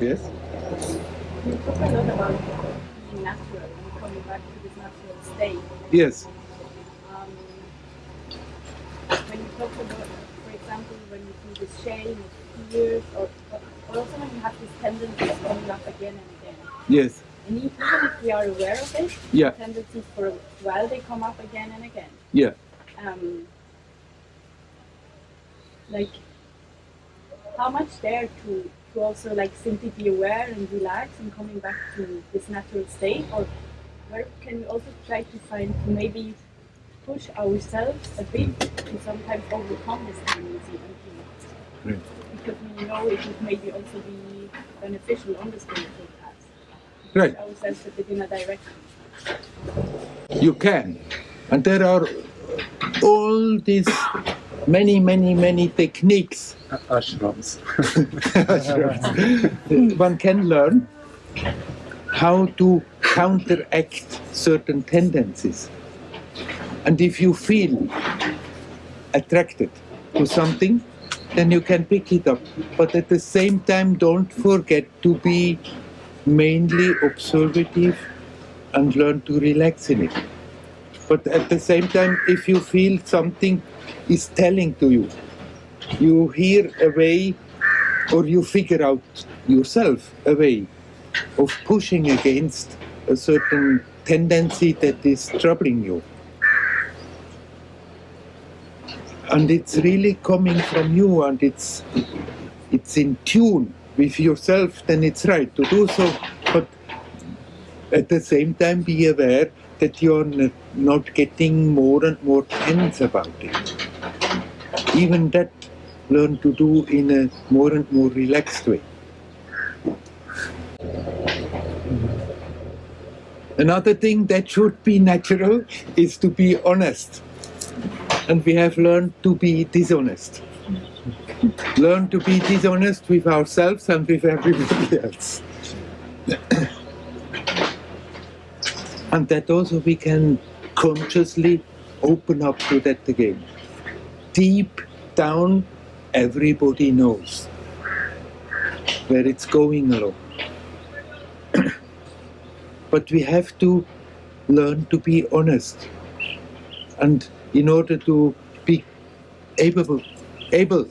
Yes? You talk a lot about being natural and coming back to this natural state. Yes. When you talk about, for example, when you feel this shame or fears, or also when you have these tendencies coming up again and again. Yes. And even if we are aware of it, Yeah. tendencies for a while they come up again and again. Yeah. Like, how much there to also like simply be aware and relax and coming back to this natural state, or where can we also try to find to maybe push ourselves a bit to sometimes overcome this tendency and to, because we know it would maybe also be beneficial on the spiritual path. Right. Push ourselves a bit in a direction. You can. And there are all these many techniques. Ashrams. One can learn how to counteract certain tendencies. And if you feel attracted to something, then you can pick it up. But at the same time, don't forget to be mainly observative and learn to relax in it. But at the same time, if you feel something is telling to you, you hear a way, or you figure out yourself a way of pushing against a certain tendency that is troubling you. And it's really coming from you, and it's in tune with yourself, then it's right to do so. But at the same time, be aware that you're not getting more and more tense about it. Even that, learn to do in a more and more relaxed way. Another thing that should be natural is to be honest. And we have learned to be dishonest. Learn to be dishonest with ourselves and with everybody else. And that also we can consciously open up to that again. Deep down, everybody knows where it's going along. But we have to learn to be honest. And in order to be able to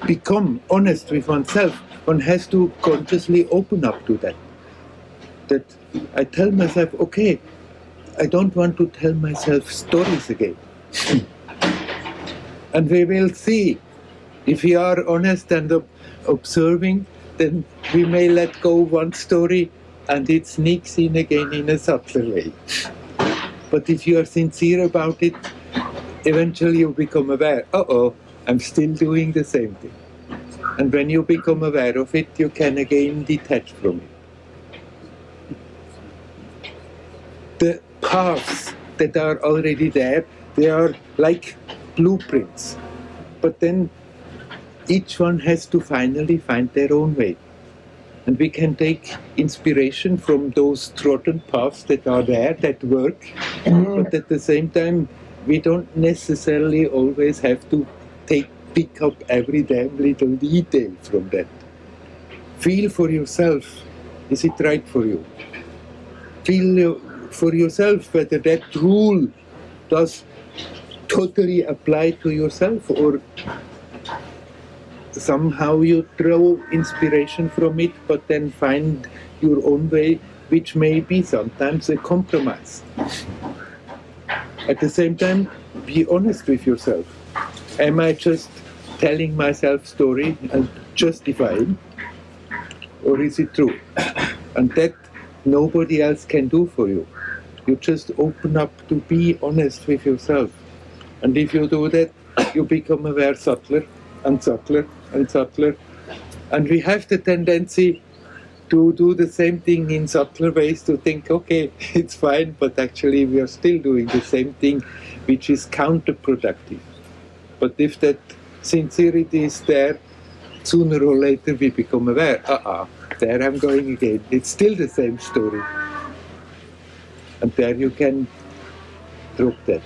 become honest with oneself, one has to consciously open up to that. That I tell myself, okay, I don't want to tell myself stories again. And we will see, if we are honest and observing, then we may let go one story and it sneaks in again in a subtle way. But if you are sincere about it, eventually you become aware, I'm still doing the same thing. And when you become aware of it, you can again detach from it. The paths that are already there, they are like blueprints. But then each one has to finally find their own way. And we can take inspiration from those trodden paths that are there, that work, but at the same time, we don't necessarily always have to pick up every damn little detail from that. Feel for yourself, is it right for you? Feel for yourself whether that rule does totally apply to yourself, or somehow you draw inspiration from it, but then find your own way, which may be sometimes a compromise. At the same time, be honest with yourself. Am I just telling myself story and justifying, or is it true? And that nobody else can do for you. You just open up to be honest with yourself. And if you do that, you become aware subtler and subtler and subtler. And we have the tendency to do the same thing in subtler ways, to think, okay, it's fine, but actually we are still doing the same thing, which is counterproductive. But if that sincerity is there, sooner or later we become aware, there I'm going again. It's still the same story. And there you can drop that.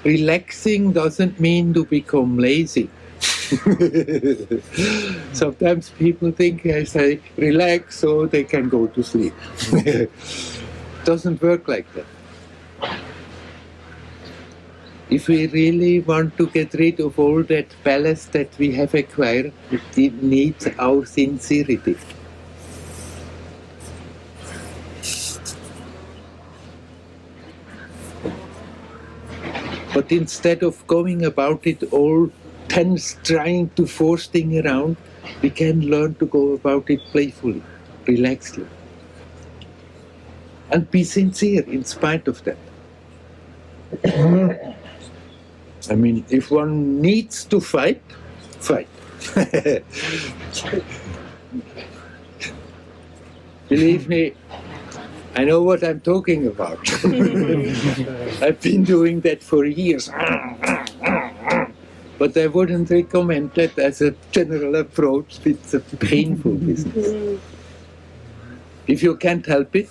relaxing doesn't mean to become lazy. Sometimes people think I say relax so they can go to sleep. Doesn't work like that. If we really want to get rid of all that ballast that we have acquired, it needs our sincerity. But instead of going about it all tense, trying to force things around, we can learn to go about it playfully, relaxedly. And be sincere in spite of that. I mean, if one needs to fight, fight. Believe me, I know what I'm talking about. I've been doing that for years. But I wouldn't recommend that as a general approach. It's a painful business. If you can't help it,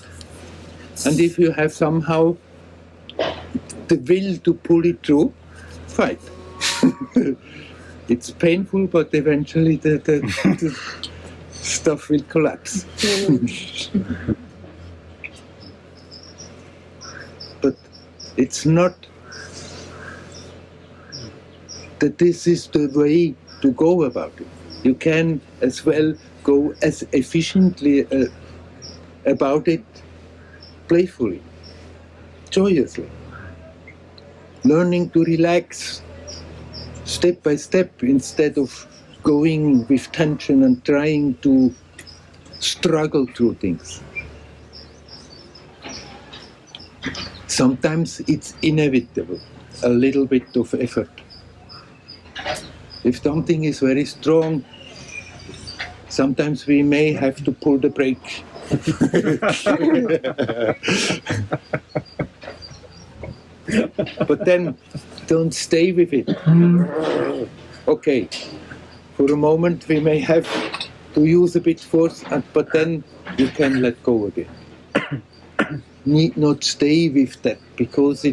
and if you have somehow the will to pull it through, fight. It's painful, but eventually the stuff will collapse. But it's not that this is the way to go about it. You can as well go as efficiently about it playfully, joyously, learning to relax step by step instead of going with tension and trying to struggle through things. Sometimes it's inevitable, a little bit of effort. If something is very strong, sometimes we may have to pull the brake. But then don't stay with it. Okay, for a moment we may have to use a bit force, but then you can let go again. Need not stay with that, because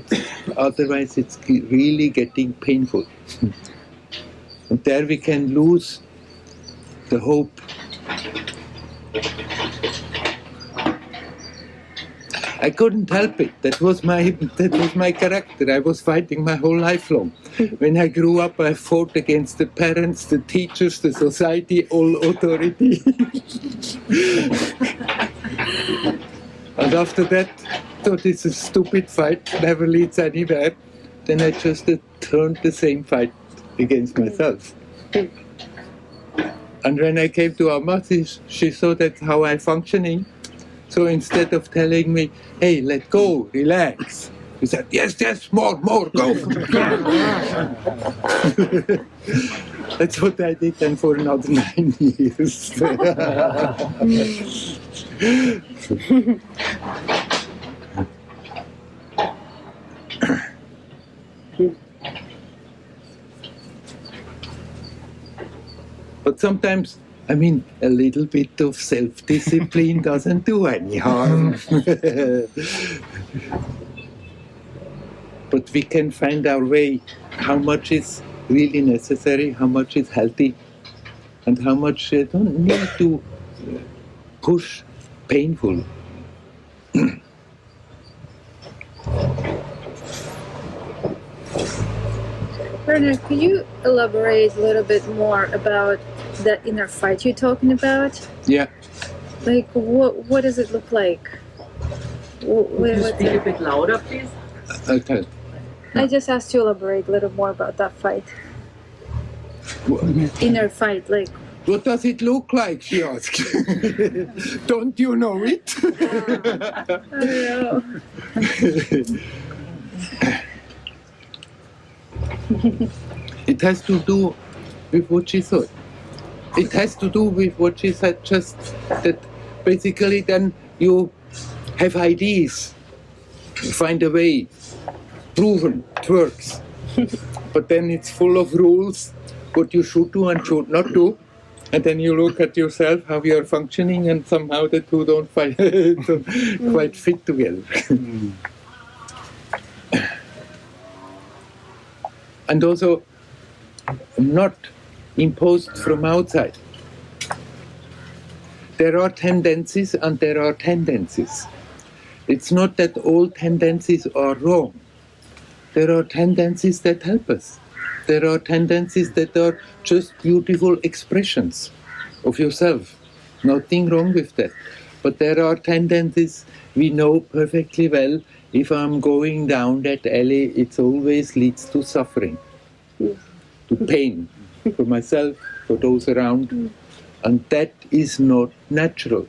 otherwise it's really getting painful. And there we can lose the hope. I couldn't help it. That was my character. I was fighting my whole life long. When I grew up, I fought against the parents, the teachers, the society, all authority. And after that, thought it's a stupid fight, never leads anywhere. Then I just turned the same fight against myself. And when I came to Amma, she saw that's how I'm functioning. So instead of telling me, hey, let go, relax, she said, yes, more, go. That's what I did then for another 9 years. But sometimes, a little bit of self-discipline doesn't do any harm. But we can find our way, how much is really necessary, how much is healthy, and how much don't need to push painful. Werner, could you elaborate a little bit more about the inner fight you're talking about? Yeah. Like, what does it look like? Could you speak a bit louder, please? Okay. I just asked you to elaborate a little more about that fight. Inner fight, like. What does it look like, she asked. Don't you know it? I don't know. It has to do with what she thought. It has to do with what she said, just that basically then you have ideas, find a way, proven, it works. But then it's full of rules, what you should do and should not do. And then you look at yourself, how you are functioning, and somehow the two don't quite fit together. and also not imposed from outside. There are tendencies and there are tendencies. It's not that all tendencies are wrong. There are tendencies that help us. There are tendencies that are just beautiful expressions of yourself. Nothing wrong with that. But there are tendencies we know perfectly well. If I'm going down that alley, it always leads to suffering, to pain, for myself, for those around. And that is not natural.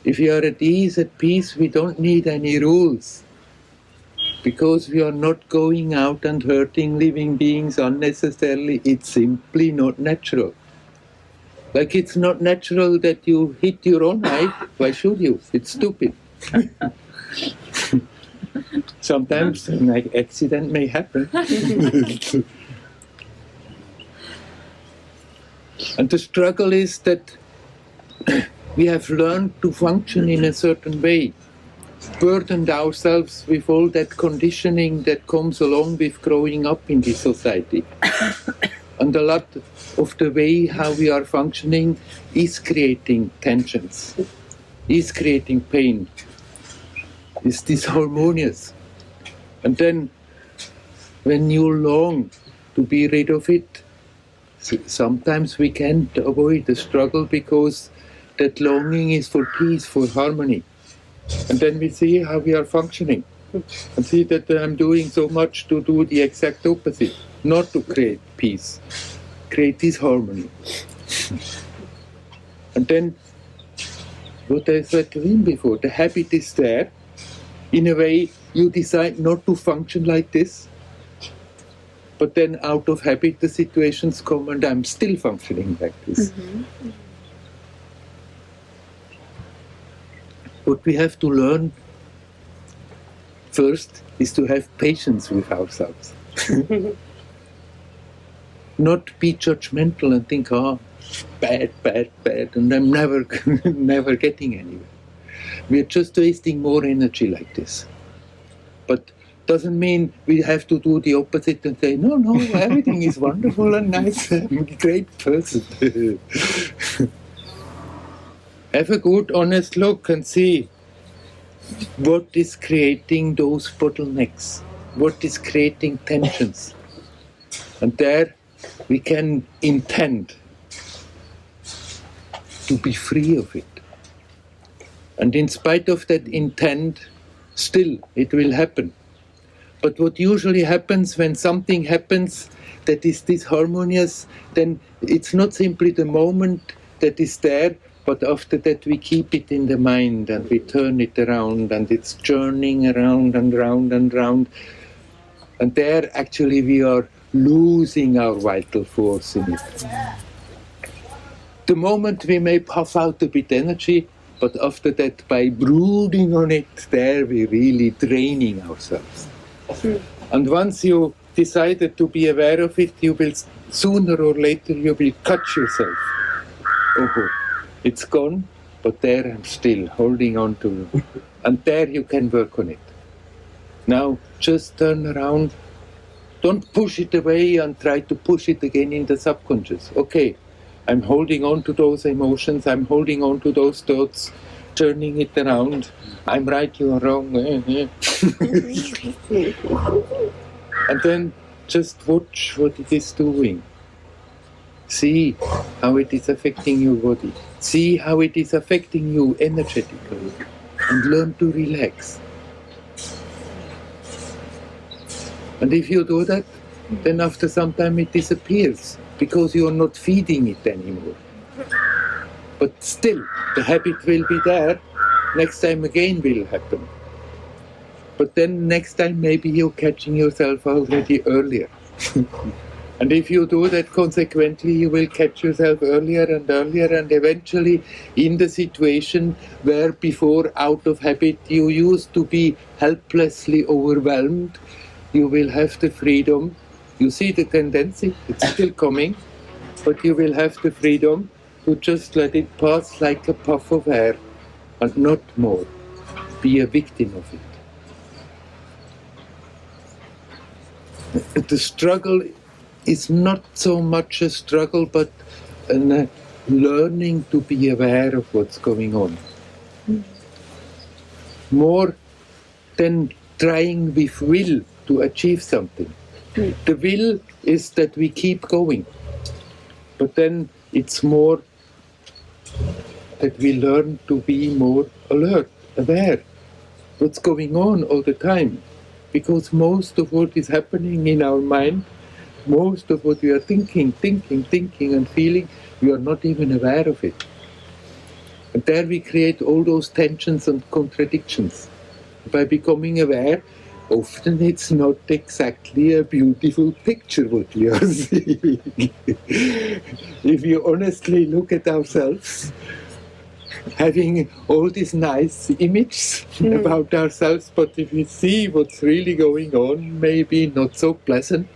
If we are at ease, at peace, we don't need any rules. Because we are not going out and hurting living beings unnecessarily, it's simply not natural. Like it's not natural that you hit your own eye, why should you? It's stupid. Sometimes an accident may happen. And the struggle is that we have learned to function in a certain way, burdened ourselves with all that conditioning that comes along with growing up in this society. And a lot of the way how we are functioning is creating tensions, is creating pain, is disharmonious. And then when you long to be rid of it, sometimes we can't avoid the struggle because that longing is for peace, for harmony. And then we see how we are functioning and see that I'm doing so much to do the exact opposite, not to create peace, create disharmony. And then, what I said to him before, the habit is there. In a way, you decide not to function like this, but then out of habit the situations come and I'm still functioning like this. Mm-hmm. What we have to learn first is to have patience with ourselves. Not be judgmental and think, bad, and I'm never getting anywhere. We're just wasting more energy like this. But doesn't mean we have to do the opposite and say, no, everything is wonderful and nice, I'm a great person. Have a good, honest look and see what is creating those bottlenecks, what is creating tensions. And there we can intend to be free of it. And in spite of that intent, still it will happen. But what usually happens when something happens that is disharmonious, then it's not simply the moment that is there, but after that we keep it in the mind and we turn it around and it's churning around and round and round. And there actually we are losing our vital force in it. The moment we may puff out a bit energy, but after that by brooding on it, there we're really draining ourselves. And once you decided to be aware of it, you will sooner or later you will catch yourself. Oh, it's gone, but there I'm still holding on to it. And there you can work on it. Now just turn around. Don't push it away and try to push it again in the subconscious. Okay, I'm holding on to those emotions, I'm holding on to those thoughts, turning it around. I'm right, you are wrong. And then just watch what it is doing. See how it is affecting your body. See how it is affecting you energetically. And learn to relax. And if you do that, then after some time it disappears, because you are not feeding it anymore. But still, the habit will be there, next time again will happen. But then next time maybe you're catching yourself already earlier. And if you do that consequently, you will catch yourself earlier, and eventually in the situation where before out of habit you used to be helplessly overwhelmed, you will have the freedom. You see the tendency, it's still coming, but you will have the freedom to just let it pass like a puff of air and not more be a victim of it. the struggle is not so much a struggle, but a learning to be aware of what's going on. More than trying with will to achieve something. The will is that we keep going, but then it's more that we learn to be more alert, aware, what's going on all the time. Because most of what is happening in our mind, most of what we are thinking and feeling, we are not even aware of it. And there we create all those tensions and contradictions. By becoming aware, often it's not exactly a beautiful picture what we are seeing. If you honestly look at ourselves, having all these nice images about ourselves, but if we see what's really going on, maybe not so pleasant,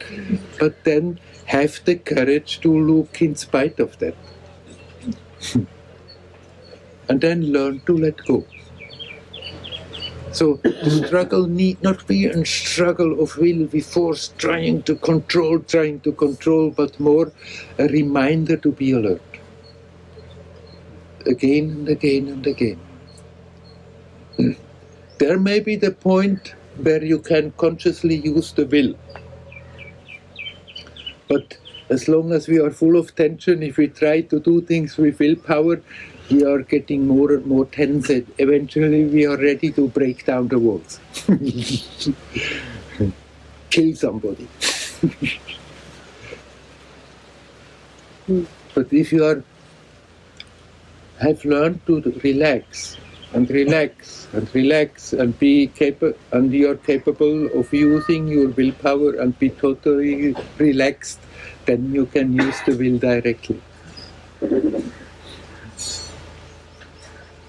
but then have the courage to look in spite of that. And then learn to let go. So the struggle need not be a struggle of will with force, trying to control, but more a reminder to be alert. Again and again and again. There may be the point where you can consciously use the will. But as long as we are full of tension, if we try to do things with willpower, we are getting more and more tense. Eventually we are ready to break down the walls. Kill somebody. But if you have learned to relax and be capable, and you are capable of using your willpower and be totally relaxed, then you can use the will directly.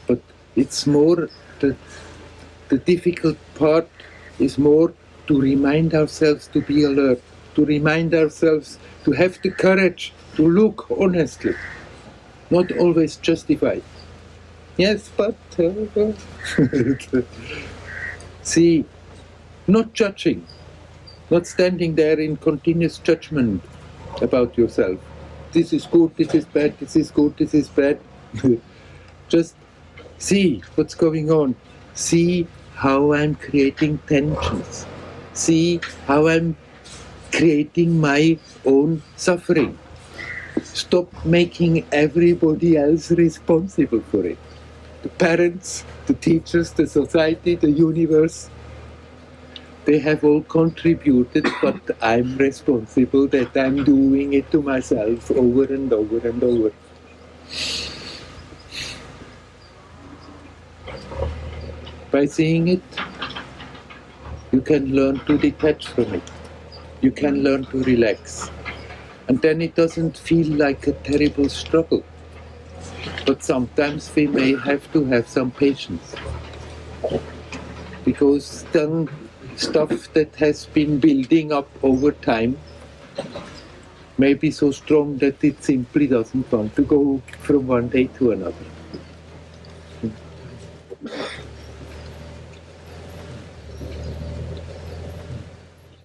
But it's more the difficult part is more to remind ourselves to be alert, to remind ourselves to have the courage to look honestly. Not always justified. Yes, but see, not judging, not standing there in continuous judgment about yourself. This is good, this is bad, this is good, this is bad. Just see what's going on. See how I'm creating tensions. See how I'm creating my own suffering. Stop making everybody else responsible for it. The parents, the teachers, the society, the universe, they have all contributed, but I'm responsible that I'm doing it to myself over and over and over. By seeing it, you can learn to detach from it. You can learn to relax. And then it doesn't feel like a terrible struggle. But sometimes we may have to have some patience. Because then stuff that has been building up over time may be so strong that it simply doesn't want to go from one day to another.